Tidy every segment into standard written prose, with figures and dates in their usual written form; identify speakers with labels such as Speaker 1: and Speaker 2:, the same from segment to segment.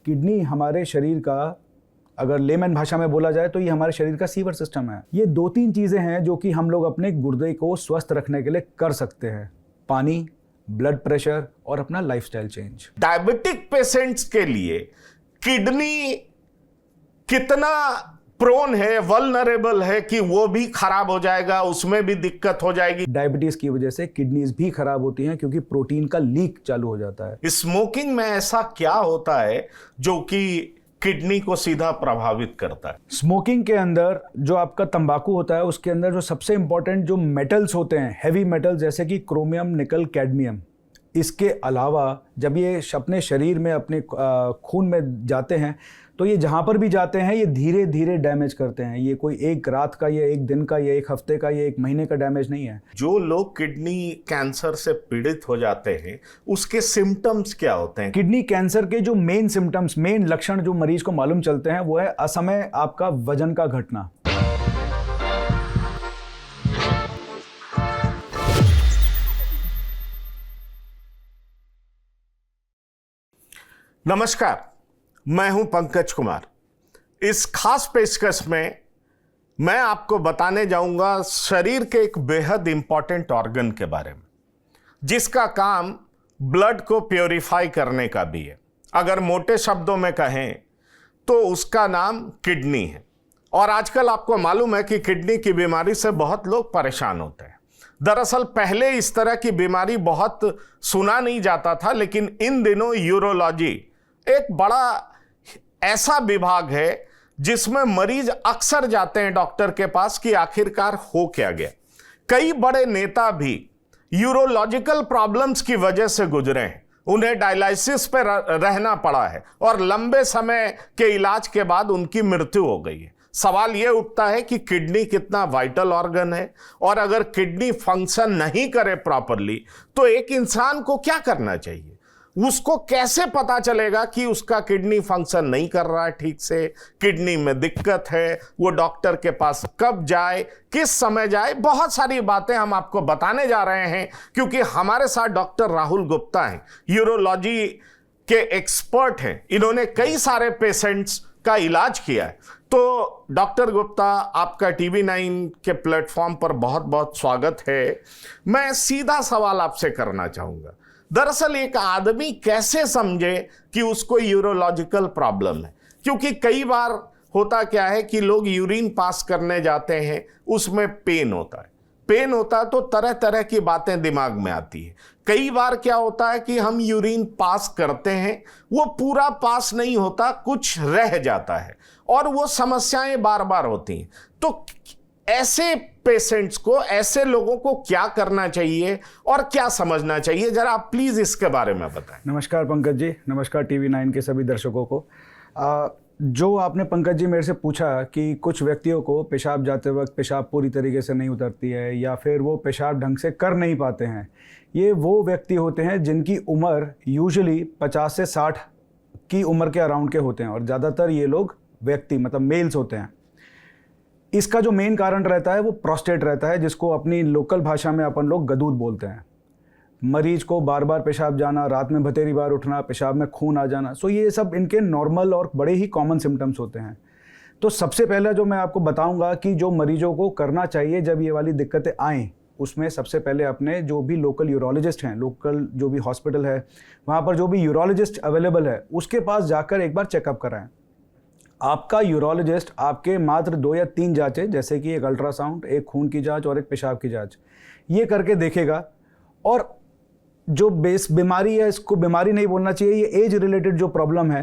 Speaker 1: Kidney हमारे शरीर का, अगर लेमन भाषा में बोला जाए तो ये हमारे शरीर का सीवर सिस्टम है। ये 2-3 चीज़ें हैं जो कि हम लोग अपने गुर्दे को स्वस्थ रखने के लिए कर सकते हैं: पानी, ब्लड प्रेशर और अपना लाइफस्टाइल चेंज।
Speaker 2: डायबिटिक पेशेंट्स के लिए किडनी कितना प्रोन है, वल्नरेबल है कि वो भी खराब हो जाएगा, उसमें भी दिक्कत हो जाएगी?
Speaker 1: डायबिटीज की वजह से किडनीज भी खराब होती हैं क्योंकि प्रोटीन का लीक चालू हो जाता है।
Speaker 2: स्मोकिंग में ऐसा क्या होता है जो कि किडनी को सीधा प्रभावित करता है?
Speaker 1: स्मोकिंग के अंदर जो आपका तंबाकू होता है उसके अंदर जो सबसे इंपॉर्टेंट जो मेटल्स होते हैं, हैवी मेटल जैसे कि क्रोमियम, निकल, कैडमियम, इसके अलावा जब ये अपने शरीर में, अपने खून में जाते हैं तो ये जहाँ पर भी जाते हैं ये धीरे धीरे डैमेज करते हैं। ये कोई एक रात का या एक दिन का या एक हफ्ते का या एक महीने का डैमेज नहीं है।
Speaker 2: जो लोग किडनी कैंसर से पीड़ित हो जाते हैं उसके सिम्टम्स क्या होते हैं?
Speaker 1: किडनी कैंसर के जो मेन सिम्टम्स, मेन लक्षण जो मरीज को मालूम चलते हैं वो है असमय आपका वजन का घटना।
Speaker 2: नमस्कार, मैं हूं पंकज कुमार। इस खास पेशकश में मैं आपको बताने जाऊंगा शरीर के एक बेहद इंपॉर्टेंट ऑर्गन के बारे में, जिसका काम ब्लड को प्योरीफाई करने का भी है। अगर मोटे शब्दों में कहें तो उसका नाम किडनी है। और आजकल आपको मालूम है कि किडनी की बीमारी से बहुत लोग परेशान होते हैं। दरअसल पहले इस तरह की बीमारी बहुत सुना नहीं जाता था, लेकिन इन दिनों यूरोलॉजी एक बड़ा ऐसा विभाग है जिसमें मरीज अक्सर जाते हैं डॉक्टर के पास कि आखिरकार हो क्या गया। कई बड़े नेता भी यूरोलॉजिकल प्रॉब्लम्स की वजह से गुजरे हैं, उन्हें डायलिसिस पर रहना पड़ा है और लंबे समय के इलाज के बाद उनकी मृत्यु हो गई है। सवाल यह उठता है कि किडनी कितना वाइटल ऑर्गन है, और अगर किडनी फंक्शन नहीं करे प्रॉपरली तो एक इंसान को क्या करना चाहिए? उसको कैसे पता चलेगा कि उसका किडनी फंक्शन नहीं कर रहा है ठीक से, किडनी में दिक्कत है, वो डॉक्टर के पास कब जाए, किस समय जाए? बहुत सारी बातें हम आपको बताने जा रहे हैं क्योंकि हमारे साथ डॉक्टर राहुल गुप्ता हैं, यूरोलॉजी के एक्सपर्ट हैं। इन्होंने कई सारे पेशेंट्स का इलाज किया है। तो डॉक्टर गुप्ता, आपका TV9 के प्लेटफॉर्म पर बहुत बहुत स्वागत है। मैं सीधा सवाल आपसे करना चाहूंगा। दरअसल एक आदमी कैसे समझे कि उसको यूरोलॉजिकल प्रॉब्लम है? क्योंकि कई बार होता क्या है कि लोग यूरिन पास करने जाते हैं, उसमें पेन होता है। पेन होता है तो तरह तरह की बातें दिमाग में आती है। कई बार क्या होता है कि हम यूरिन पास करते हैं, वो पूरा पास नहीं होता, कुछ रह जाता है और वो समस्याएं बार बार होती हैं। तो ऐसे पेशेंट्स को, ऐसे लोगों को क्या करना चाहिए और क्या समझना चाहिए? जरा आप प्लीज इसके बारे में बताएं।
Speaker 1: नमस्कार पंकज जी, नमस्कार TV9 के सभी दर्शकों को। जो आपने पंकज जी मेरे से पूछा कि कुछ व्यक्तियों को पेशाब जाते वक्त पेशाब पूरी तरीके से नहीं उतरती है या फिर वो पेशाब ढंग से कर नहीं पाते हैं, ये वो व्यक्ति होते हैं जिनकी उम्र यूजुअली 50 से 60 की उम्र के अराउंड के होते हैं और ज़्यादातर ये लोग व्यक्ति मतलब मेल्स होते हैं। इसका जो मेन कारण रहता है वो प्रोस्टेट रहता है, जिसको अपनी लोकल भाषा में अपन लोग गदूद बोलते हैं। मरीज को बार बार पेशाब जाना, रात में बतेरी बार उठना, पेशाब में खून आ जाना, सो ये सब इनके नॉर्मल और बड़े ही कॉमन सिम्टम्स होते हैं। तो सबसे पहला जो मैं आपको बताऊंगा कि जो मरीजों को करना चाहिए जब ये वाली दिक्कतें आएँ, उसमें सबसे पहले अपने जो भी लोकल यूरोलॉजिस्ट हैं, लोकल जो भी हॉस्पिटल है वहाँ पर जो भी यूरोलॉजिस्ट अवेलेबल है उसके पास जाकर एक बार चेकअप कराएं। आपका यूरोलॉजिस्ट आपके मात्र 2 या 3 जांचें, जैसे कि एक अल्ट्रासाउंड, एक खून की जांच और एक पेशाब की जांच, ये करके देखेगा। और जो बेस बीमारी है, इसको बीमारी नहीं बोलना चाहिए, ये एज रिलेटेड जो प्रॉब्लम है,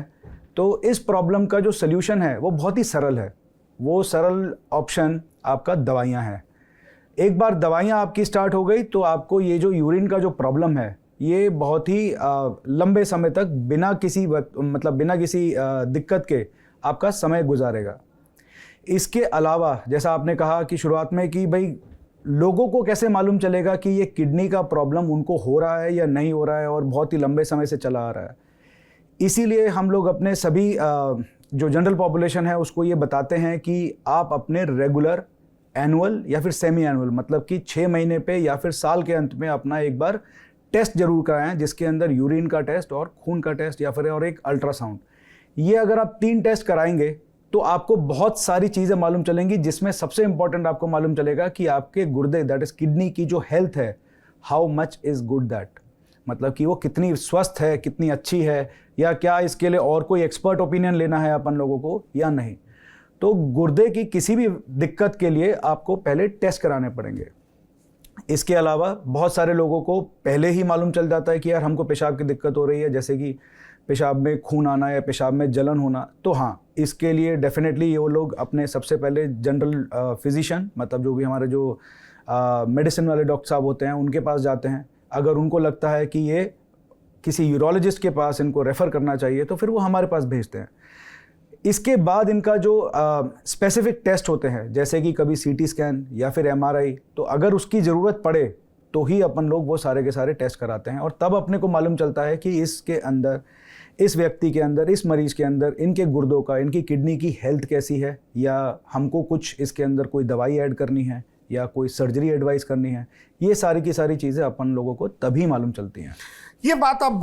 Speaker 1: तो इस प्रॉब्लम का जो सल्यूशन है वो बहुत ही सरल है। वो सरल ऑप्शन आपका दवाइयाँ हैं। एक बार दवाइयाँ आपकी स्टार्ट हो गई तो आपको ये जो यूरिन का जो प्रॉब्लम है ये बहुत ही लंबे समय तक बिना किसी दिक्कत के आपका समय गुजारेगा। इसके अलावा जैसा आपने कहा कि शुरुआत में कि भाई लोगों को कैसे मालूम चलेगा कि ये किडनी का प्रॉब्लम उनको हो रहा है या नहीं हो रहा है और बहुत ही लंबे समय से चला आ रहा है, इसीलिए हम लोग अपने सभी जो जनरल पॉपुलेशन है उसको ये बताते हैं कि आप अपने रेगुलर, एनुअल या फिर सेमी एनुअल, मतलब कि 6 महीने पे या फिर साल के अंत में अपना एक बार टेस्ट जरूर कराएं, जिसके अंदर यूरिन का टेस्ट और खून का टेस्ट या फिर और एक अल्ट्रासाउंड, ये अगर आप 3 टेस्ट कराएंगे तो आपको बहुत सारी चीज़ें मालूम चलेंगी, जिसमें सबसे इंपॉर्टेंट आपको मालूम चलेगा कि आपके गुर्दे, दैट इज किडनी की जो हेल्थ है, how much is good that, मतलब कि वो कितनी स्वस्थ है, कितनी अच्छी है, या क्या इसके लिए और कोई एक्सपर्ट ओपिनियन लेना है अपन लोगों को या नहीं। तो गुर्दे की किसी भी दिक्कत के लिए आपको पहले टेस्ट कराने पड़ेंगे। इसके अलावा बहुत सारे लोगों को पहले ही मालूम चल जाता है कि यार हमको पेशाब की दिक्कत हो रही है, जैसे कि पेशाब में खून आना या पेशाब में जलन होना। तो हाँ, इसके लिए डेफिनेटली वो लोग अपने सबसे पहले जनरल फिजिशियन, मतलब जो भी हमारे जो मेडिसिन वाले डॉक्टर साहब होते हैं, उनके पास जाते हैं। अगर उनको लगता है कि ये किसी यूरोलॉजिस्ट के पास इनको रेफ़र करना चाहिए तो फिर वो हमारे पास भेजते हैं। इसके बाद इनका जो स्पेसिफिक टेस्ट होते हैं, जैसे कि कभी सीटी स्कैन या फिर एमआरआई, तो अगर उसकी ज़रूरत पड़े तो ही अपन लोग वो सारे के सारे टेस्ट कराते हैं, और तब अपने को मालूम चलता है कि इसके अंदर, इस व्यक्ति के अंदर, इस मरीज़ के अंदर, इनके गुर्दों का, इनकी किडनी की हेल्थ कैसी है, या हमको कुछ इसके अंदर कोई दवाई ऐड करनी है या कोई सर्जरी एडवाइस करनी है। ये सारी की सारी चीज़ें अपन लोगों को तभी मालूम चलती हैं।
Speaker 2: ये बात अब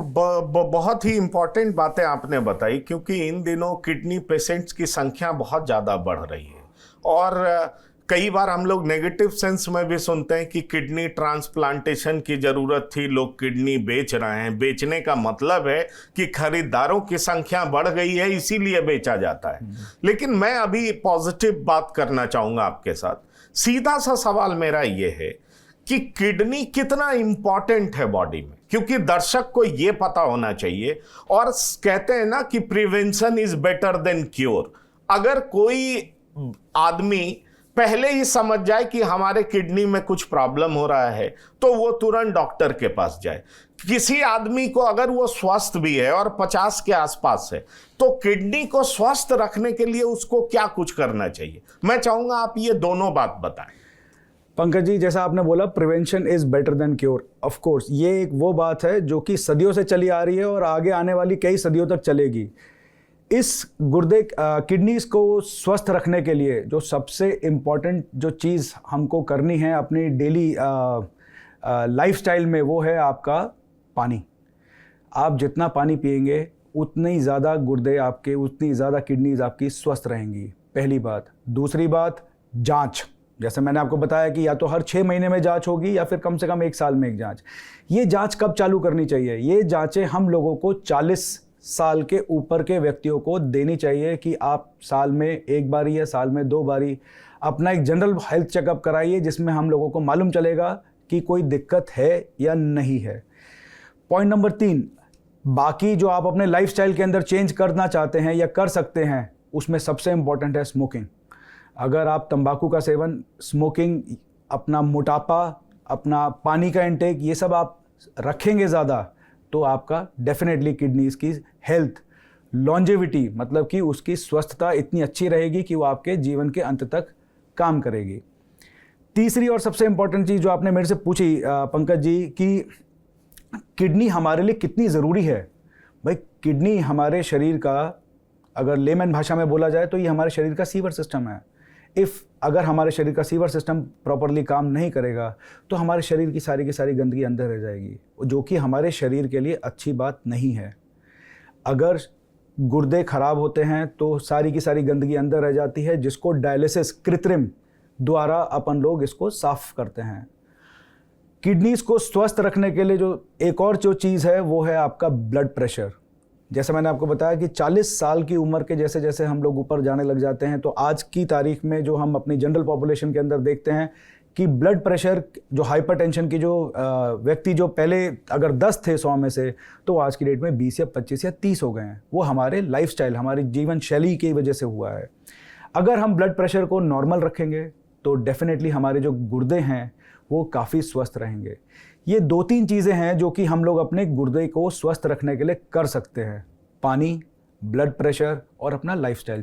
Speaker 2: बहुत ही इंपॉर्टेंट बातें आपने बताई, क्योंकि इन दिनों किडनी पेशेंट्स की संख्या बहुत ज़्यादा बढ़ रही है, और कई बार हम लोग नेगेटिव सेंस में भी सुनते हैं कि किडनी ट्रांसप्लांटेशन की ज़रूरत थी, लोग किडनी बेच रहे हैं। बेचने का मतलब है कि खरीदारों की संख्या बढ़ गई है, इसीलिए बेचा जाता है। लेकिन मैं अभी पॉजिटिव बात करना चाहूँगा आपके साथ। सीधा सा सवाल मेरा ये है कि किडनी कितना इंपॉर्टेंट है बॉडी में, क्योंकि दर्शक को ये पता होना चाहिए। और कहते हैं ना कि prevention is better than cure. अगर कोई आदमी पहले ही समझ जाए कि हमारे किडनी में कुछ प्रॉब्लम हो रहा है तो वो तुरंत डॉक्टर के पास जाए। किसी आदमी को अगर वो स्वस्थ भी है और 50 के आसपास है, तो किडनी को स्वस्थ रखने के लिए उसको क्या कुछ करना चाहिए? मैं चाहूंगा आप ये दोनों बात बताएं।
Speaker 1: पंकज जी, जैसा आपने बोला prevention is better than cure, of course ये एक वो बात है जो कि सदियों से चली आ रही है और आगे आने वाली कई सदियों तक चलेगी। इस गुर्दे किडनीज को स्वस्थ रखने के लिए जो सबसे इम्पॉर्टेंट जो चीज़ हमको करनी है अपनी डेली लाइफस्टाइल में, वो है आपका पानी। आप जितना पानी पिएंगे उतनी ही ज़्यादा गुर्दे आपके, उतनी ज़्यादा किडनीज आपकी स्वस्थ रहेंगी, पहली बात। दूसरी बात, जांच। जैसे मैंने आपको बताया कि या तो हर 6 महीने में जांच होगी या फिर कम से कम 1 साल में एक जांच। ये जांच कब चालू करनी चाहिए? ये जांचें हम लोगों को 40 साल के ऊपर के व्यक्तियों को देनी चाहिए कि आप साल में 1 बारी या साल में 2 बारी अपना एक जनरल हेल्थ चेकअप कराइए, जिसमें हम लोगों को मालूम चलेगा कि कोई दिक्कत है या नहीं है। पॉइंट नंबर 3, बाकी जो आप अपने लाइफस्टाइल के अंदर चेंज करना चाहते हैं या कर सकते हैं, उसमें सबसे इम्पॉर्टेंट है स्मोकिंग। अगर आप तंबाकू का सेवन, स्मोकिंग, अपना मोटापा, अपना पानी का इंटेक, ये सब आप रखेंगे ज़्यादा, तो आपका डेफिनेटली किडनीज की हेल्थ, लॉन्जेविटी, मतलब कि उसकी स्वस्थता इतनी अच्छी रहेगी कि वो आपके जीवन के अंत तक काम करेगी। तीसरी और सबसे इम्पॉर्टेंट चीज़ जो आपने मेरे से पूछी पंकज जी, कि किडनी हमारे लिए कितनी ज़रूरी है। भाई, किडनी हमारे शरीर का, अगर लेमन भाषा में बोला जाए तो ये हमारे शरीर का सीवर सिस्टम है। अगर हमारे शरीर का सीवर सिस्टम प्रॉपरली काम नहीं करेगा तो हमारे शरीर की सारी गंदगी अंदर रह जाएगी, जो कि हमारे शरीर के लिए अच्छी बात नहीं है। अगर गुर्दे खराब होते हैं तो सारी की सारी गंदगी अंदर रह जाती है, जिसको डायलिसिस, कृत्रिम द्वारा अपन लोग इसको साफ करते हैं। किडनीज को स्वस्थ रखने के लिए जो एक और जो चीज़ है वो है आपका ब्लड प्रेशर। जैसे मैंने आपको बताया कि 40 साल की उम्र के जैसे जैसे हम लोग ऊपर जाने लग जाते हैं, तो आज की तारीख में जो हम अपनी जनरल पॉपुलेशन के अंदर देखते हैं कि ब्लड प्रेशर, जो हाइपरटेंशन की जो व्यक्ति जो पहले अगर 10 थे 100 में से, तो आज की डेट में 20 या 25 या 30 हो गए हैं। वो हमारे लाइफस्टाइल, हमारी जीवन शैली की वजह से हुआ है। अगर हम ब्लड प्रेशर को नॉर्मल रखेंगे तो डेफिनेटली हमारे जो गुर्दे हैं वो काफ़ी स्वस्थ रहेंगे। ये 2-3 चीज़ें हैं जो कि हम लोग अपने गुर्दे को स्वस्थ रखने के लिए कर सकते हैं: पानी, ब्लड प्रेशर और अपना लाइफस्टाइल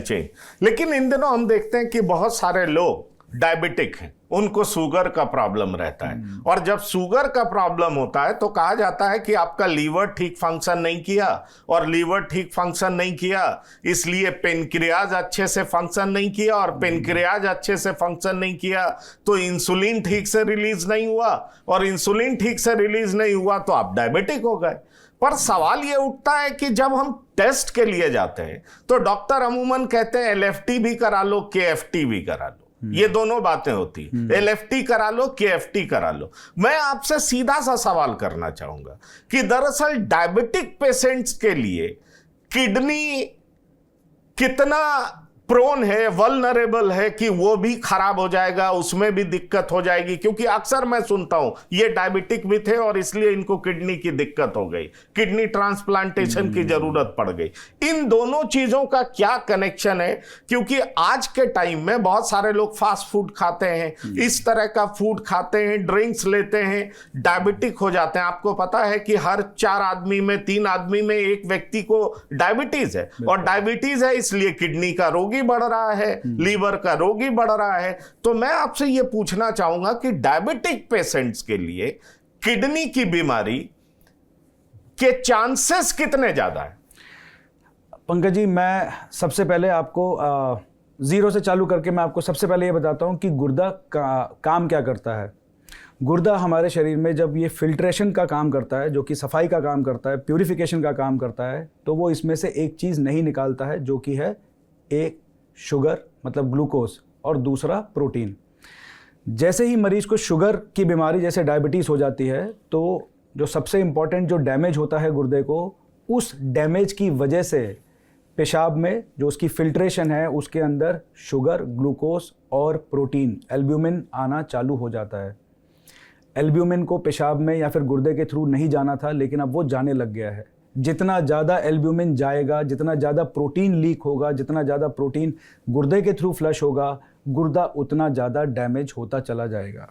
Speaker 1: चेंज।
Speaker 2: लेकिन इन दिनों हम देखते हैं कि बहुत सारे लोग डायबिटिक हैं, उनको शुगर का प्रॉब्लम रहता है, और जब शुगर का प्रॉब्लम होता है तो कहा जाता है कि आपका लीवर ठीक फंक्शन नहीं किया, और लीवर ठीक फंक्शन नहीं किया इसलिए पेनक्रियाज अच्छे से फंक्शन नहीं किया, और पेनक्रियाज अच्छे से फंक्शन नहीं किया तो इंसुलिन ठीक से रिलीज नहीं हुआ, और इंसुलिन ठीक से रिलीज नहीं हुआ तो आप डायबिटिक हो गए। पर सवाल ये उठता है कि जब हम टेस्ट के लिए जाते हैं तो डॉक्टर अमूमन कहते हैं एलएफटी भी करा लो, केएफटी भी करा लो। ये दोनों बातें होती हैं, एलएफटी करा लो, केएफटी करा लो। मैं आपसे सीधा सा सवाल करना चाहूंगा कि दरअसल डायबिटिक पेशेंट्स के लिए किडनी कितना प्रोन है, वल्नरेबल है कि वो भी खराब हो जाएगा, उसमें भी दिक्कत हो जाएगी? क्योंकि अक्सर मैं सुनता हूं ये डायबिटिक भी थे और इसलिए इनको किडनी की दिक्कत हो गई, किडनी ट्रांसप्लांटेशन की जरूरत पड़ गई। इन दोनों चीजों का क्या कनेक्शन है? क्योंकि आज के टाइम में बहुत सारे लोग फास्ट फूड खाते हैं, इस तरह का फूड खाते हैं, ड्रिंक्स लेते हैं, डायबिटिक हो जाते हैं। आपको पता है कि हर 4 आदमी में 3 आदमी में एक व्यक्ति को डायबिटीज है, और डायबिटीज है इसलिए किडनी का रोगी बढ़ रहा है, लीवर का रोगी बढ़ रहा है। तो मैं आपसे यह पूछना चाहूंगा कि डायबिटिक पेशेंट्स के लिए किडनी की बीमारी के चांसेस कितने ज्यादा है?
Speaker 1: पंकज जी, मैं सबसे पहले आपको जीरो से चालू करके मैं आपको सबसे पहले ये बताता हूं कि गुर्दा का काम क्या करता है। गुर्दा हमारे शरीर में जब ये फिल्ट्रेशन का काम करता है, जो कि सफाई का काम करता है, प्यूरिफिकेशन का काम करता है, तो वो इसमें से एक चीज़ नहीं निकालता है, जो कि है एक शुगर मतलब ग्लूकोज, और दूसरा प्रोटीन। जैसे ही मरीज को शुगर की बीमारी जैसे डायबिटीज़ हो जाती है, तो जो सबसे इम्पॉर्टेंट जो डैमेज होता है गुर्दे को, उस डैमेज की वजह से पेशाब में जो उसकी फिल्ट्रेशन है उसके अंदर शुगर, ग्लूकोज और प्रोटीन, एल्ब्यूमिन आना चालू हो जाता है। एल्ब्यूमिन को पेशाब में या फिर गुर्दे के थ्रू नहीं जाना था, लेकिन अब वो जाने लग गया है। जितना ज़्यादा एल्ब्यूमिन जाएगा, जितना ज़्यादा प्रोटीन लीक होगा, जितना ज़्यादा प्रोटीन गुर्दे के थ्रू फ्लश होगा, गुर्दा उतना ज़्यादा डैमेज होता चला जाएगा।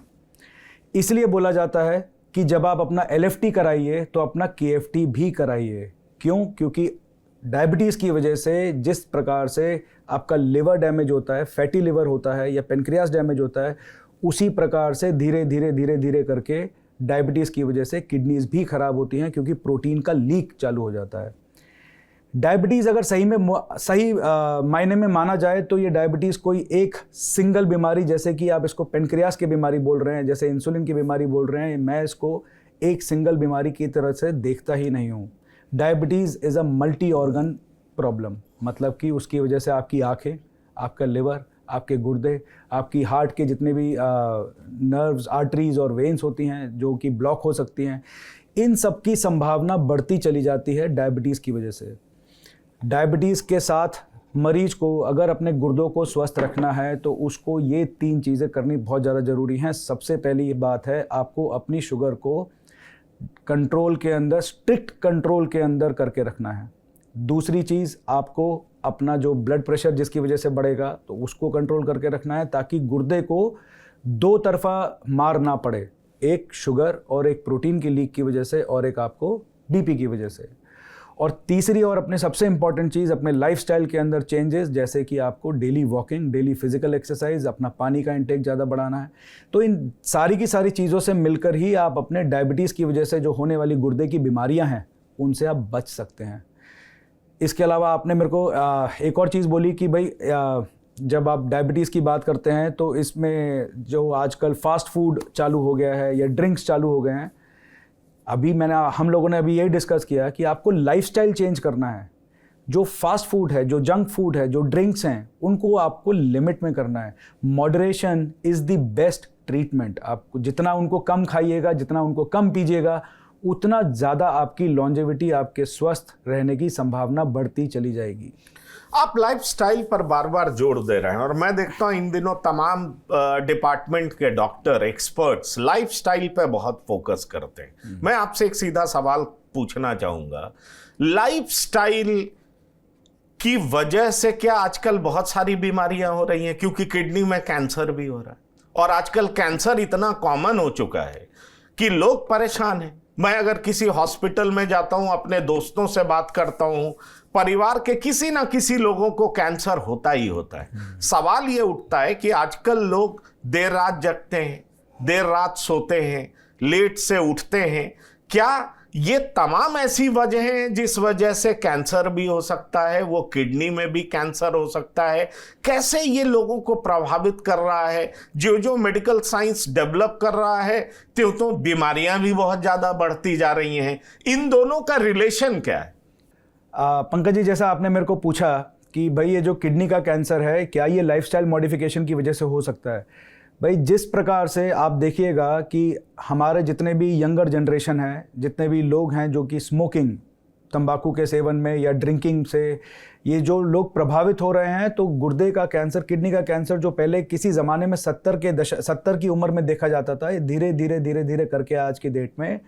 Speaker 1: इसलिए बोला जाता है कि जब आप अपना एलएफटी कराइए तो अपना केएफटी भी कराइए। क्यों? क्योंकि डायबिटीज़ की वजह से जिस प्रकार से आपका लिवर डैमेज होता है, फैटी लिवर होता है या पेनक्रियास डैमेज होता है, उसी प्रकार से धीरे धीरे करके डायबिटीज़ की वजह से किडनीज भी खराब होती हैं, क्योंकि प्रोटीन का लीक चालू हो जाता है। डायबिटीज़ अगर सही मायने में माना जाए तो ये डायबिटीज़ कोई एक सिंगल बीमारी, जैसे कि आप इसको पेनक्रियास की बीमारी बोल रहे हैं, जैसे इंसुलिन की बीमारी बोल रहे हैं, मैं इसको एक सिंगल बीमारी की तरह से देखता ही नहीं हूँ। Diabetes is a multi organ problem, मतलब कि उसकी वजह से आपकी आँखें, आपका लिवर, आपके गुर्दे, आपकी हार्ट के जितने भी नर्व्स, आर्टरीज और वेन्स होती हैं जो कि ब्लॉक हो सकती हैं, इन सब की संभावना बढ़ती चली जाती है डायबिटीज़ की वजह से। डायबिटीज़ के साथ मरीज को अगर अपने गुर्दों को स्वस्थ रखना है तो उसको ये 3 चीज़ें करनी बहुत ज़्यादा ज़रूरी हैं। सबसे पहली ये बात है, आपको अपनी शुगर को कंट्रोल के अंदर, स्ट्रिक्ट कंट्रोल के अंदर करके रखना है। दूसरी चीज़, आपको अपना जो ब्लड प्रेशर जिसकी वजह से बढ़ेगा तो उसको कंट्रोल करके रखना है, ताकि गुर्दे को 2 तरफा मार ना पड़े, एक शुगर और एक प्रोटीन की लीक की वजह से, और एक आपको बीपी की वजह से। और तीसरी और अपने सबसे इम्पॉर्टेंट चीज़, अपने लाइफस्टाइल के अंदर चेंजेस, जैसे कि आपको daily walking, daily physical exercise, अपना पानी का इंटेक ज़्यादा बढ़ाना है। तो इन सारी की सारी चीज़ों से मिलकर ही आप अपने डायबिटीज़ की वजह से जो होने वाली गुर्दे की बीमारियां हैं उनसे आप बच सकते हैं। इसके अलावा आपने मेरे को एक और चीज़ बोली कि भाई जब आप डायबिटीज़ की बात करते हैं तो इसमें जो आजकल फास्ट फूड चालू हो गया है या ड्रिंक्स चालू हो गए हैं, हम लोगों ने अभी यही डिस्कस किया कि आपको लाइफस्टाइल चेंज करना है। जो फास्ट फूड है, जो जंक फूड है, जो ड्रिंक्स हैं, उनको आपको लिमिट में करना है। Moderation is the best treatment. आपको जितना उनको कम खाइएगा, जितना उनको कम पीजिएगा, उतना ज़्यादा आपकी लॉन्जेविटी, आपके स्वस्थ रहने की संभावना बढ़ती चली जाएगी।
Speaker 2: आप लाइफस्टाइल पर बार बार जोर दे रहे हैं और मैं देखता हूं इन दिनों तमाम डिपार्टमेंट के डॉक्टर, एक्सपर्ट्स लाइफस्टाइल पे बहुत फोकस करते हैं। मैं आपसे एक सीधा सवाल पूछना चाहूंगा, लाइफस्टाइल की वजह से क्या आजकल बहुत सारी बीमारियां हो रही हैं? क्योंकि किडनी में कैंसर भी हो रहा है और आजकल कैंसर इतना कॉमन हो चुका है कि लोग परेशान हैं। मैं अगर किसी हॉस्पिटल में जाता हूं, अपने दोस्तों से बात करता हूं, परिवार के किसी ना किसी लोगों को कैंसर होता ही होता है। सवाल ये उठता है कि आजकल लोग देर रात जगते हैं, देर रात सोते हैं, लेट से उठते हैं। क्या ये तमाम ऐसी वजह हैं जिस वजह से कैंसर भी हो सकता है, वो किडनी में भी कैंसर हो सकता है। कैसे ये लोगों को प्रभावित कर रहा है? जो जो मेडिकल साइंस डेवलप कर रहा है तो बीमारियां भी बहुत ज़्यादा बढ़ती जा रही हैं। इन दोनों का रिलेशन क्या है?
Speaker 1: पंकज जी, जैसा आपने मेरे को पूछा कि भाई ये जो किडनी का कैंसर है, क्या ये लाइफस्टाइल मॉडिफिकेशन की वजह से हो सकता है? भाई जिस प्रकार से आप देखिएगा कि हमारे जितने भी यंगर जनरेशन है, जितने भी लोग हैं जो कि स्मोकिंग, तंबाकू के सेवन में या ड्रिंकिंग से ये जो लोग प्रभावित हो रहे हैं, तो गुर्दे का कैंसर, किडनी का कैंसर जो पहले किसी ज़माने में 70 की उम्र में देखा जाता था, ये धीरे धीरे धीरे धीरे करके आज की डेट में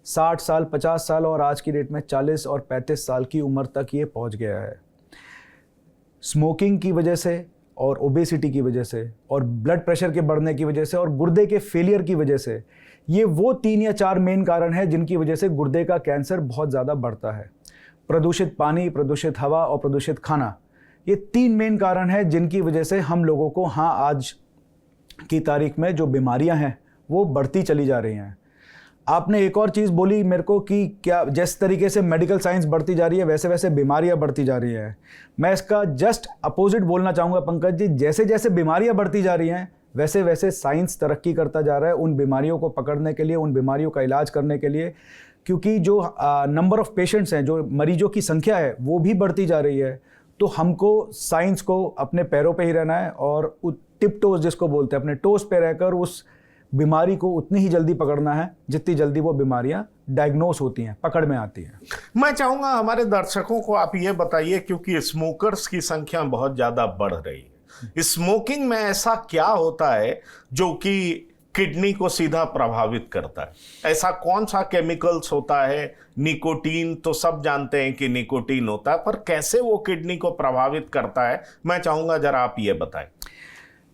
Speaker 1: 60 साल, 50 साल और आज की डेट में 40 और 35 साल की उम्र तक ये पहुंच गया है। स्मोकिंग की वजह से और ओबेसिटी की वजह से और ब्लड प्रेशर के बढ़ने की वजह से और गुर्दे के फेलियर की वजह से, ये वो 3 या 4 मेन कारण हैं जिनकी वजह से गुर्दे का कैंसर बहुत ज़्यादा बढ़ता है। प्रदूषित पानी, प्रदूषित हवा और प्रदूषित खाना, ये 3 मेन कारण हैं जिनकी वजह से हम लोगों को आज की तारीख में जो बीमारियां हैं वो बढ़ती चली जा रही हैं। आपने एक और चीज़ बोली मेरे को कि क्या जिस तरीके से मेडिकल साइंस बढ़ती जा रही है वैसे वैसे बीमारियां बढ़ती जा रही हैं। मैं इसका जस्ट अपोजिट बोलना चाहूँगा पंकज जी, जैसे जैसे बीमारियां बढ़ती जा रही हैं वैसे वैसे साइंस तरक्की करता जा रहा है उन बीमारियों को पकड़ने के लिए, उन बीमारियों का इलाज करने के लिए, क्योंकि जो नंबर ऑफ़ पेशेंट्स हैं, जो मरीजों की संख्या है वो भी बढ़ती जा रही है। तो हमको साइंस को अपने पैरों पे ही रहना है और टिप टोज जिसको बोलते हैं, अपने टोज पे रहकर उस बीमारी को उतनी ही जल्दी पकड़ना है जितनी जल्दी वो बीमारियां डायग्नोस होती हैं, पकड़ में आती हैं।
Speaker 2: मैं चाहूँगा हमारे दर्शकों को आप ये बताइए, क्योंकि स्मोकर्स की संख्या बहुत ज़्यादा बढ़ रही है, स्मोकिंग में ऐसा क्या होता है जो कि किडनी को सीधा प्रभावित करता है? ऐसा कौन सा केमिकल्स होता है? निकोटीन तो सब जानते हैं कि निकोटीन होता है, पर कैसे वो किडनी को प्रभावित करता है, मैं चाहूँगा जरा आप ये बताएं।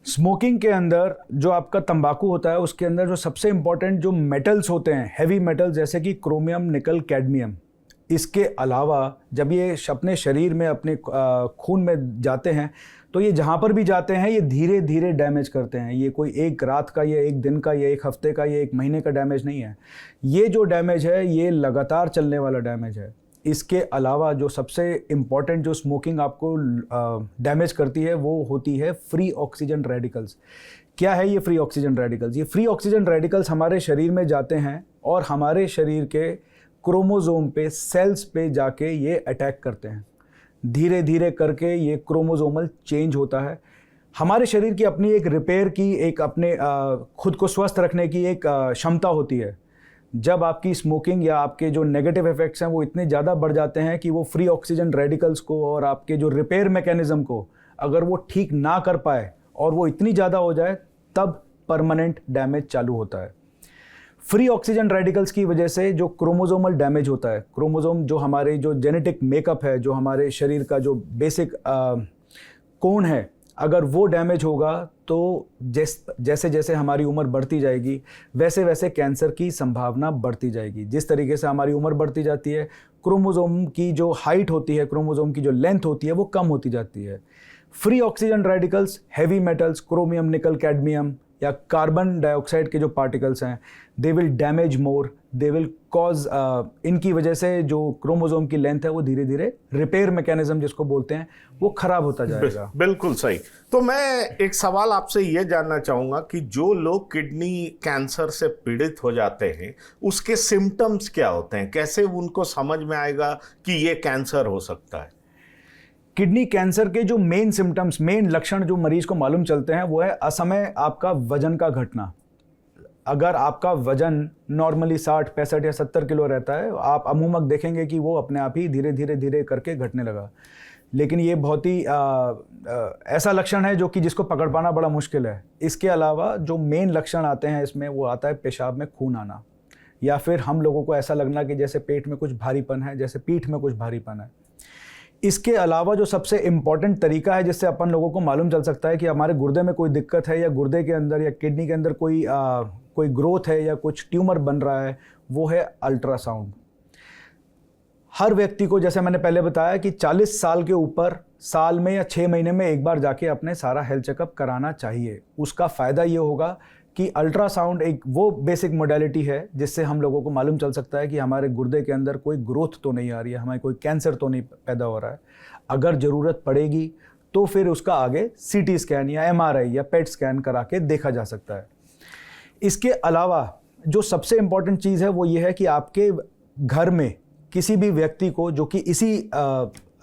Speaker 1: स्मोकिंग के अंदर जो आपका तंबाकू होता है उसके अंदर जो सबसे इम्पॉर्टेंट जो मेटल्स होते हैं, हैवी मेटल्स जैसे कि क्रोमियम, निकल, कैडमियम, इसके अलावा जब ये अपने शरीर में, अपने खून में जाते हैं तो ये जहाँ पर भी जाते हैं ये धीरे धीरे डैमेज करते हैं। ये कोई एक रात का या एक दिन का या एक हफ्ते का या एक महीने का डैमेज नहीं है। ये जो डैमेज है ये लगातार चलने वाला डैमेज है। इसके अलावा जो सबसे इम्पॉर्टेंट जो स्मोकिंग आपको डैमेज करती है वो होती है फ्री ऑक्सीजन रेडिकल्स। क्या है ये फ्री ऑक्सीजन रेडिकल्स? ये फ्री ऑक्सीजन रेडिकल्स हमारे शरीर में जाते हैं और हमारे शरीर के क्रोमोसोम पे, सेल्स पे जाके ये अटैक करते हैं। धीरे धीरे करके ये क्रोमोसोमल चेंज होता है। हमारे शरीर की अपनी एक रिपेयर की, एक अपने खुद को स्वस्थ रखने की एक क्षमता होती है। जब आपकी स्मोकिंग या आपके जो नेगेटिव इफेक्ट्स हैं वो इतने ज़्यादा बढ़ जाते हैं कि वो फ्री ऑक्सीजन रेडिकल्स को और आपके जो रिपेयर मैकेनिज्म को अगर वो ठीक ना कर पाए और वो इतनी ज़्यादा हो जाए, तब परमानेंट डैमेज चालू होता है। फ्री ऑक्सीजन रेडिकल्स की वजह से जो क्रोमोसोमल डैमेज होता है, क्रोमोसोम जो हमारे जो जेनेटिक मेकअप है, जो हमारे शरीर का जो बेसिक कोण है, अगर वो डैमेज होगा तो जैसे जैसे हमारी उम्र बढ़ती जाएगी वैसे वैसे कैंसर की संभावना बढ़ती जाएगी। जिस तरीके से हमारी उम्र बढ़ती जाती है, क्रोमोसोम की जो हाइट होती है, क्रोमोसोम की जो लेंथ होती है वो कम होती जाती है। Free oxygen radicals, heavy metals, chromium, निकल, कैडमियम या कार्बन डाइऑक्साइड के जो पार्टिकल्स हैं, they will damage more, they will cause, इनकी वजह से जो क्रोमोसोम की लेंथ है वो धीरे धीरे रिपेयर मैकेनिज्म जिसको बोलते हैं वो खराब होता जाएगा।
Speaker 2: बिल्कुल सही। तो मैं एक सवाल आपसे ये जानना चाहूँगा कि जो लोग किडनी कैंसर से पीड़ित हो जाते हैं उसके सिम्टम्स क्या होते हैं? कैसे उनको समझ में आएगा कि ये कैंसर हो सकता है?
Speaker 1: किडनी कैंसर के जो मेन सिम्टम्स, मेन लक्षण जो मरीज को मालूम चलते हैं वो है असमय आपका वजन का घटना। अगर आपका वजन नॉर्मली 60, 65 या 70 किलो रहता है, आप अमूमक देखेंगे कि वो अपने आप ही धीरे धीरे धीरे करके घटने लगा। लेकिन ये बहुत ही ऐसा लक्षण है जो कि जिसको पकड़ पाना बड़ा मुश्किल है। इसके अलावा जो मेन लक्षण आते हैं इसमें वो आता है पेशाब में खून आना, या फिर हम लोगों को ऐसा लगना कि जैसे पेट में कुछ भारीपन है, जैसे पीठ में कुछ भारीपन है। इसके अलावा जो सबसे इम्पॉर्टेंट तरीका है जिससे अपन लोगों को मालूम चल सकता है कि हमारे गुर्दे में कोई दिक्कत है या गुर्दे के अंदर या किडनी के अंदर कोई ग्रोथ है या कुछ ट्यूमर बन रहा है, वो है अल्ट्रासाउंड। हर व्यक्ति को, जैसे मैंने पहले बताया कि 40 साल के ऊपर साल में या 6 महीने में एक बार जाके अपने सारा हेल्थ चेकअप कराना चाहिए। उसका फ़ायदा ये होगा कि अल्ट्रासाउंड एक वो बेसिक मोडेलिटी है जिससे हम लोगों को मालूम चल सकता है कि हमारे गुर्दे के अंदर कोई ग्रोथ तो नहीं आ रही है, हमें कोई कैंसर तो नहीं पैदा हो रहा है। अगर ज़रूरत पड़ेगी तो फिर उसका आगे सीटी स्कैन या एमआरआई या पेट स्कैन करा के देखा जा सकता है। इसके अलावा जो सबसे इम्पॉर्टेंट चीज़ है वो ये है कि आपके घर में किसी भी व्यक्ति को जो कि इसी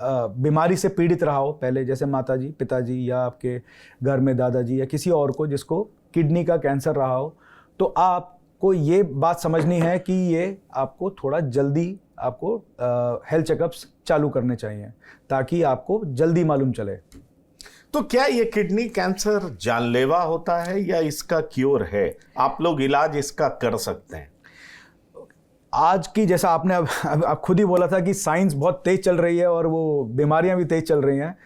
Speaker 1: बीमारी से पीड़ित रहा हो पहले, जैसे माताजी, पिताजी या आपके घर में दादाजी या किसी और को जिसको किडनी का कैंसर रहा हो, तो आपको ये बात समझनी है कि ये आपको थोड़ा जल्दी आपको हेल्थ चेकअप्स चालू करने चाहिए ताकि आपको जल्दी मालूम चले।
Speaker 2: तो क्या ये किडनी कैंसर जानलेवा होता है या इसका क्योर है? आप लोग इलाज इसका कर सकते हैं?
Speaker 1: आज की, जैसा आपने अब खुद ही बोला था कि साइंस बहुत तेज चल रही है और वो बीमारियां भी तेज चल रही हैं,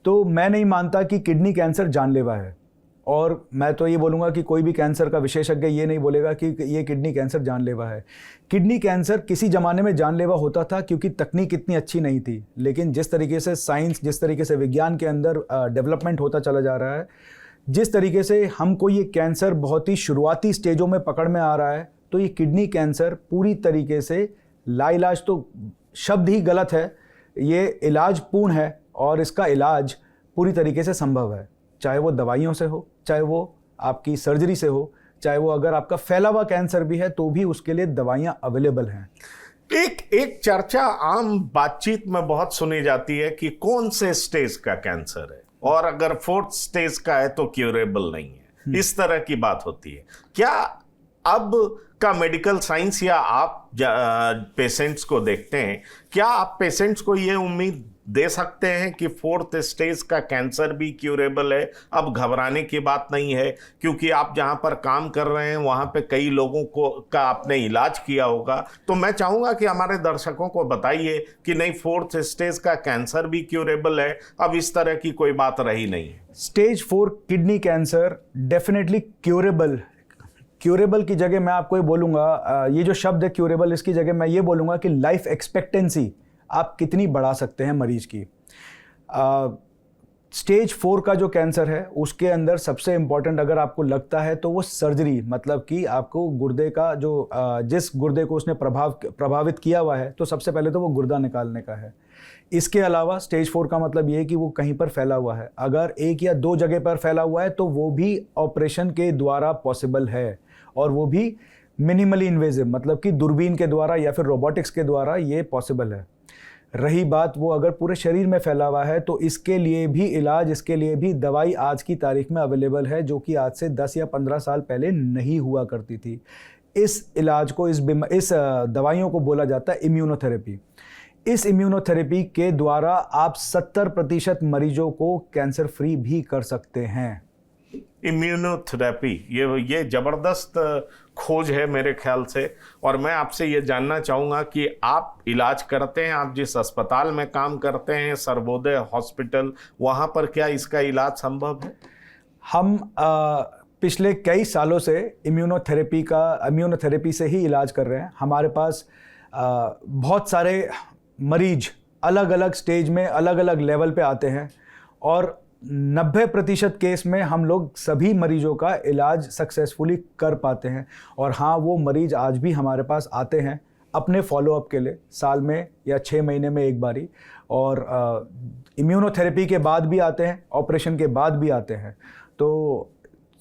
Speaker 1: तो मैं नहीं मानता कि किडनी कैंसर जानलेवा है। और मैं तो ये बोलूँगा कि कोई भी कैंसर का विशेषज्ञ ये नहीं बोलेगा कि ये किडनी कैंसर जानलेवा है। किडनी कैंसर किसी ज़माने में जानलेवा होता था क्योंकि तकनीक इतनी अच्छी नहीं थी, लेकिन जिस तरीके से साइंस, जिस तरीके से विज्ञान के अंदर डेवलपमेंट होता चला जा रहा है, जिस तरीके से हमको ये कैंसर बहुत ही शुरुआती स्टेजों में पकड़ में आ रहा है, तो ये किडनी कैंसर पूरी तरीके से लाइलाज, तो शब्द ही गलत है, ये इलाज पूर्ण है और इसका इलाज पूरी तरीके से संभव है। चाहे वो दवाइयों से हो, चाहे वो आपकी सर्जरी से हो, चाहे वो अगर आपका फैला हुआ कैंसर भी है तो भी उसके लिए दवाइयाँ अवेलेबल हैं।
Speaker 2: एक चर्चा आम बातचीत में बहुत सुनी जाती है कि कौन से स्टेज का कैंसर है और अगर 4th स्टेज का है तो क्यूरेबल नहीं है, इस तरह की बात होती है। क्या अब का मेडिकल साइंस या आप पेशेंट्स को देखते हैं, क्या आप पेशेंट्स को ये उम्मीद दे सकते हैं कि 4th स्टेज का कैंसर भी क्यूरेबल है? अब घबराने की बात नहीं है क्योंकि आप जहां पर काम कर रहे हैं वहां पे कई लोगों का आपने इलाज किया होगा। तो मैं चाहूंगा कि हमारे दर्शकों को बताइए कि नहीं, 4th स्टेज का कैंसर भी क्यूरेबल है, अब इस तरह की कोई बात रही नहीं है।
Speaker 1: Stage 4 kidney cancer definitely curable की जगह मैं आपको ये बोलूँगा, ये जो शब्द है क्यूरेबल, इसकी जगह मैं ये बोलूँगा कि लाइफ एक्सपेक्टेंसी आप कितनी बढ़ा सकते हैं मरीज की। स्टेज 4 का जो कैंसर है उसके अंदर सबसे इम्पॉर्टेंट अगर आपको लगता है तो वो सर्जरी, मतलब कि आपको गुर्दे का जो जिस गुर्दे को उसने प्रभावित किया हुआ है, तो सबसे पहले तो वो गुर्दा निकालने का है। इसके अलावा स्टेज 4 का मतलब ये है कि वो कहीं पर फैला हुआ है। अगर 1 या 2 जगह पर फैला हुआ है तो वो भी ऑपरेशन के द्वारा पॉसिबल है, और वो भी मिनिमली इन्वेजिव, मतलब कि दूरबीन के द्वारा या फिर रोबोटिक्स के द्वारा ये पॉसिबल है। रही बात वो अगर पूरे शरीर में फैला हुआ है तो इसके लिए भी इलाज, इसके लिए भी दवाई आज की तारीख में अवेलेबल है, जो कि आज से 10 या 15 साल पहले नहीं हुआ करती थी। इस इलाज को, इस दवाइयों को बोला जाता है इम्यूनोथेरेपी। इस इम्यूनोथेरेपी के द्वारा आप 70% मरीजों को कैंसर फ्री भी कर सकते हैं।
Speaker 2: इम्यूनोथेरेपी, ये जबरदस्त खोज है मेरे ख्याल से। और मैं आपसे ये जानना चाहूँगा कि आप इलाज करते हैं, आप जिस अस्पताल में काम करते हैं, सर्वोदय हॉस्पिटल, वहाँ पर क्या इसका इलाज संभव है?
Speaker 1: हम पिछले कई सालों से इम्यूनोथेरेपी से ही इलाज कर रहे हैं। हमारे पास बहुत सारे मरीज अलग अलग स्टेज में, अलग अलग लेवल पे आते हैं, और 90% केस में हम लोग सभी मरीजों का इलाज सक्सेसफुली कर पाते हैं। और हाँ, वो मरीज आज भी हमारे पास आते हैं अपने फॉलोअप के लिए, साल में या 6 महीने में एक बारी, और इम्यूनोथेरेपी के बाद भी आते हैं, ऑपरेशन के बाद भी आते हैं। तो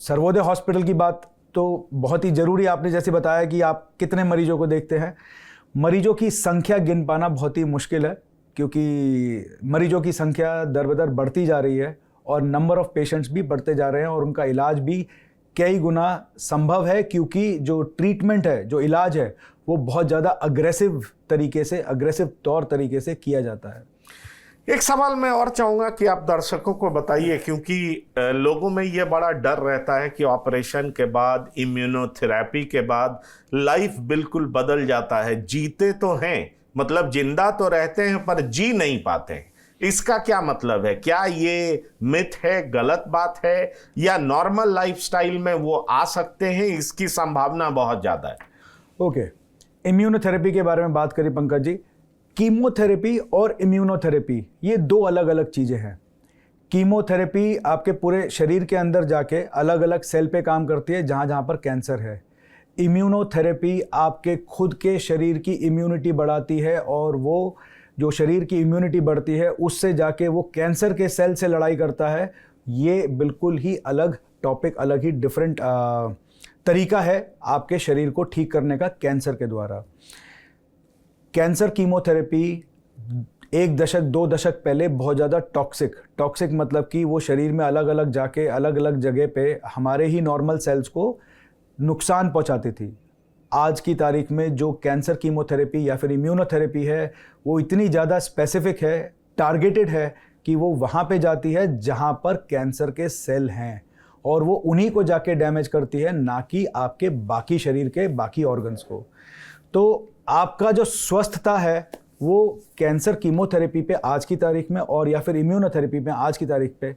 Speaker 1: सर्वोदय हॉस्पिटल की बात तो बहुत ही ज़रूरी, आपने जैसे बताया कि आप कितने मरीजों को देखते हैं। मरीजों की संख्या गिन पाना बहुत ही मुश्किल है क्योंकि मरीजों की संख्या दर बदर बढ़ती जा रही है और नंबर ऑफ़ पेशेंट्स भी बढ़ते जा रहे हैं, और उनका इलाज भी कई गुना संभव है क्योंकि जो ट्रीटमेंट है, जो इलाज है, वो बहुत ज़्यादा अग्रेसिव तौर तरीके से किया जाता है।
Speaker 2: एक सवाल मैं और चाहूँगा कि आप दर्शकों को बताइए, क्योंकि लोगों में ये बड़ा डर रहता है कि ऑपरेशन के बाद, इम्यूनोथेरेपी के बाद लाइफ बिल्कुल बदल जाता है। जीते तो हैं, मतलब जिंदा तो रहते हैं पर जी नहीं पाते हैं। इसका क्या मतलब है? क्या ये मिथ है, गलत बात है, या नॉर्मल लाइफस्टाइल में वो आ सकते हैं? इसकी संभावना बहुत ज़्यादा है।
Speaker 1: ओके, इम्यूनोथेरेपी के बारे में बात करें पंकज जी। कीमोथेरेपी और इम्यूनोथेरेपी ये 2 अलग अलग चीज़ें हैं। कीमोथेरेपी आपके पूरे शरीर के अंदर जाके अलग अलग सेल पे काम करती है जहाँ जहाँ पर कैंसर है। इम्यूनोथेरेपी आपके खुद के शरीर की इम्यूनिटी बढ़ाती है और वो जो शरीर की इम्यूनिटी बढ़ती है उससे जाके वो कैंसर के सेल से लड़ाई करता है। ये बिल्कुल ही अलग टॉपिक, अलग ही डिफरेंट तरीका है आपके शरीर को ठीक करने का कैंसर के द्वारा। कैंसर कीमोथेरेपी 1 दशक 2 दशक पहले बहुत ज़्यादा टॉक्सिक मतलब कि वो शरीर में अलग अलग जाके अलग अलग जगह पे हमारे ही नॉर्मल सेल्स को नुकसान पहुंचाती थी। आज की तारीख में जो कैंसर कीमोथेरेपी या फिर इम्यूनोथेरेपी है वो इतनी ज़्यादा स्पेसिफिक है, टारगेटेड है कि वो वहाँ पे जाती है जहाँ पर कैंसर के सेल हैं और वो उन्हीं को जाके डैमेज करती है, ना कि आपके बाकी शरीर के बाकी ऑर्गन्स को। तो आपका जो स्वस्थता है वो कैंसर कीमोथेरेपी पे आज की तारीख में और या फिर इम्यूनोथेरेपी पे आज की तारीख पे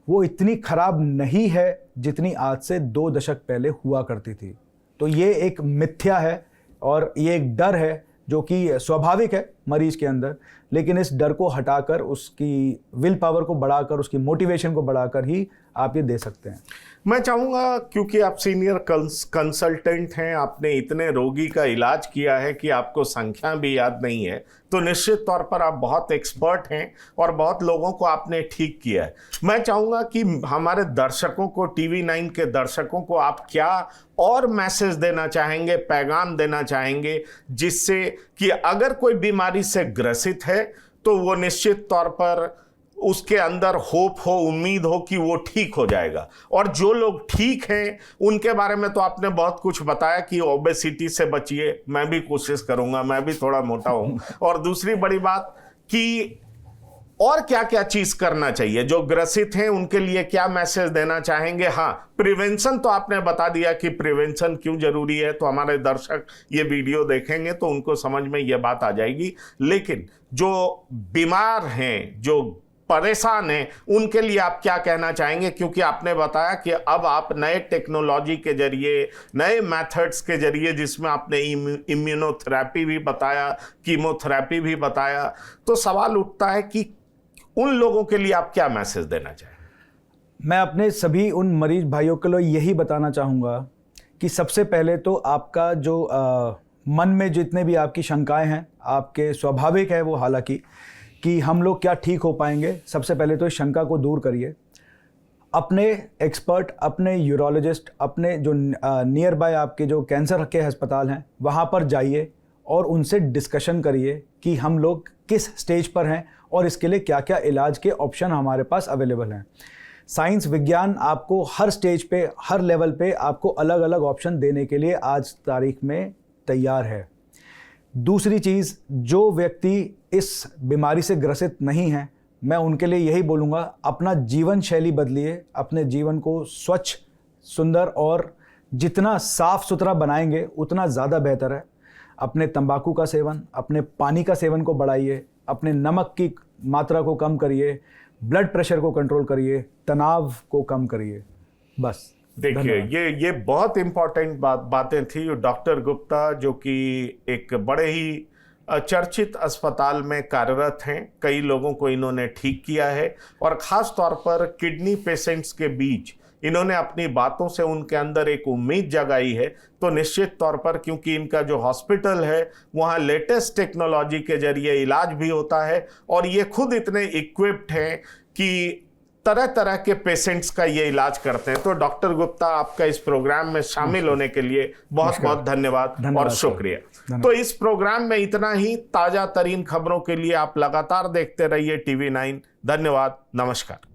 Speaker 1: वो इतनी ख़राब नहीं है जितनी आज से 2 दशक पहले हुआ करती थी। तो ये एक मिथ्या है और ये एक डर है जो कि स्वाभाविक है मरीज के अंदर, लेकिन इस डर को हटाकर उसकी विल पावर को बढ़ाकर उसकी मोटिवेशन को बढ़ाकर ही आप ये दे सकते हैं।
Speaker 2: मैं चाहूँगा, क्योंकि आप सीनियर कंसल्टेंट हैं, आपने इतने रोगी का इलाज किया है कि आपको संख्या भी याद नहीं है, तो निश्चित तौर पर आप बहुत एक्सपर्ट हैं और बहुत लोगों को आपने ठीक किया है। मैं चाहूँगा कि हमारे दर्शकों को, TV9 के दर्शकों को आप क्या और मैसेज देना चाहेंगे, पैगाम देना चाहेंगे, जिससे कि अगर कोई बीमारी से ग्रसित है तो वो निश्चित तौर पर उसके अंदर होप हो, उम्मीद हो कि वो ठीक हो जाएगा। और जो लोग ठीक हैं उनके बारे में तो आपने बहुत कुछ बताया कि ओबेसिटी से बचिए, मैं भी कोशिश करूंगा, मैं भी थोड़ा मोटा हूं। और दूसरी बड़ी बात कि और क्या क्या चीज करना चाहिए, जो ग्रसित हैं उनके लिए क्या मैसेज देना चाहेंगे। हाँ, प्रिवेंशन तो आपने बता दिया कि प्रिवेंशन क्यों जरूरी है, तो हमारे दर्शक ये वीडियो देखेंगे तो उनको समझ में ये बात आ जाएगी। लेकिन जो बीमार हैं, जो परेशान हैं, उनके लिए आप क्या कहना चाहेंगे, क्योंकि आपने बताया कि अब आप नए टेक्नोलॉजी के जरिए, नए मेथड्स के जरिए, जिसमें आपने इम्यूनोथेरेपी भी बताया, कीमोथेरेपी भी बताया, तो सवाल उठता है कि उन लोगों के लिए आप क्या मैसेज देना चाहेंगे।
Speaker 1: मैं अपने सभी उन मरीज भाइयों के लिए यही बताना चाहूँगा कि सबसे पहले तो आपका जो मन में जितने भी आपकी शंकाएं हैं, आपके स्वाभाविक है वो, हालांकि कि हम लोग क्या ठीक हो पाएंगे, सबसे पहले तो इस शंका को दूर करिए। अपने एक्सपर्ट, अपने यूरोलॉजिस्ट, अपने जो नियर बाय आपके जो कैंसर के अस्पताल हैं वहाँ पर जाइए और उनसे डिस्कशन करिए कि हम लोग किस स्टेज पर हैं और इसके लिए क्या क्या इलाज के ऑप्शन हमारे पास अवेलेबल हैं। साइंस विज्ञान आपको हर स्टेज पे, हर लेवल पे आपको अलग अलग ऑप्शन देने के लिए आज तारीख में तैयार है। दूसरी चीज़, जो व्यक्ति इस बीमारी से ग्रसित नहीं है, मैं उनके लिए यही बोलूँगा, अपना जीवन शैली बदलिए, अपने जीवन को स्वच्छ, सुंदर और जितना साफ सुथरा बनाएंगे उतना ज़्यादा बेहतर है। अपने तंबाकू का सेवन, अपने पानी का सेवन को बढ़ाइए, अपने नमक की मात्रा को कम करिए, ब्लड प्रेशर को कंट्रोल करिए, तनाव को कम करिए। बस
Speaker 2: देखिए, ये बहुत इंपॉर्टेंट बातें थी। डॉक्टर गुप्ता, जो कि एक बड़े ही चर्चित अस्पताल में कार्यरत हैं, कई लोगों को इन्होंने ठीक किया है और ख़ास तौर पर किडनी पेशेंट्स के बीच इन्होंने अपनी बातों से उनके अंदर एक उम्मीद जगाई है। तो निश्चित तौर पर, क्योंकि इनका जो हॉस्पिटल है वहाँ लेटेस्ट टेक्नोलॉजी के जरिए इलाज भी होता है और ये खुद इतने इक्विप्ड हैं कि तरह तरह के पेशेंट्स का ये इलाज करते हैं। तो डॉक्टर गुप्ता, आपका इस प्रोग्राम में शामिल होने के लिए बहुत बहुत धन्यवाद और शुक्रिया। तो इस प्रोग्राम में इतना ही। ताज़ा तरीन खबरों के लिए आप लगातार देखते रहिए TV9। धन्यवाद, नमस्कार।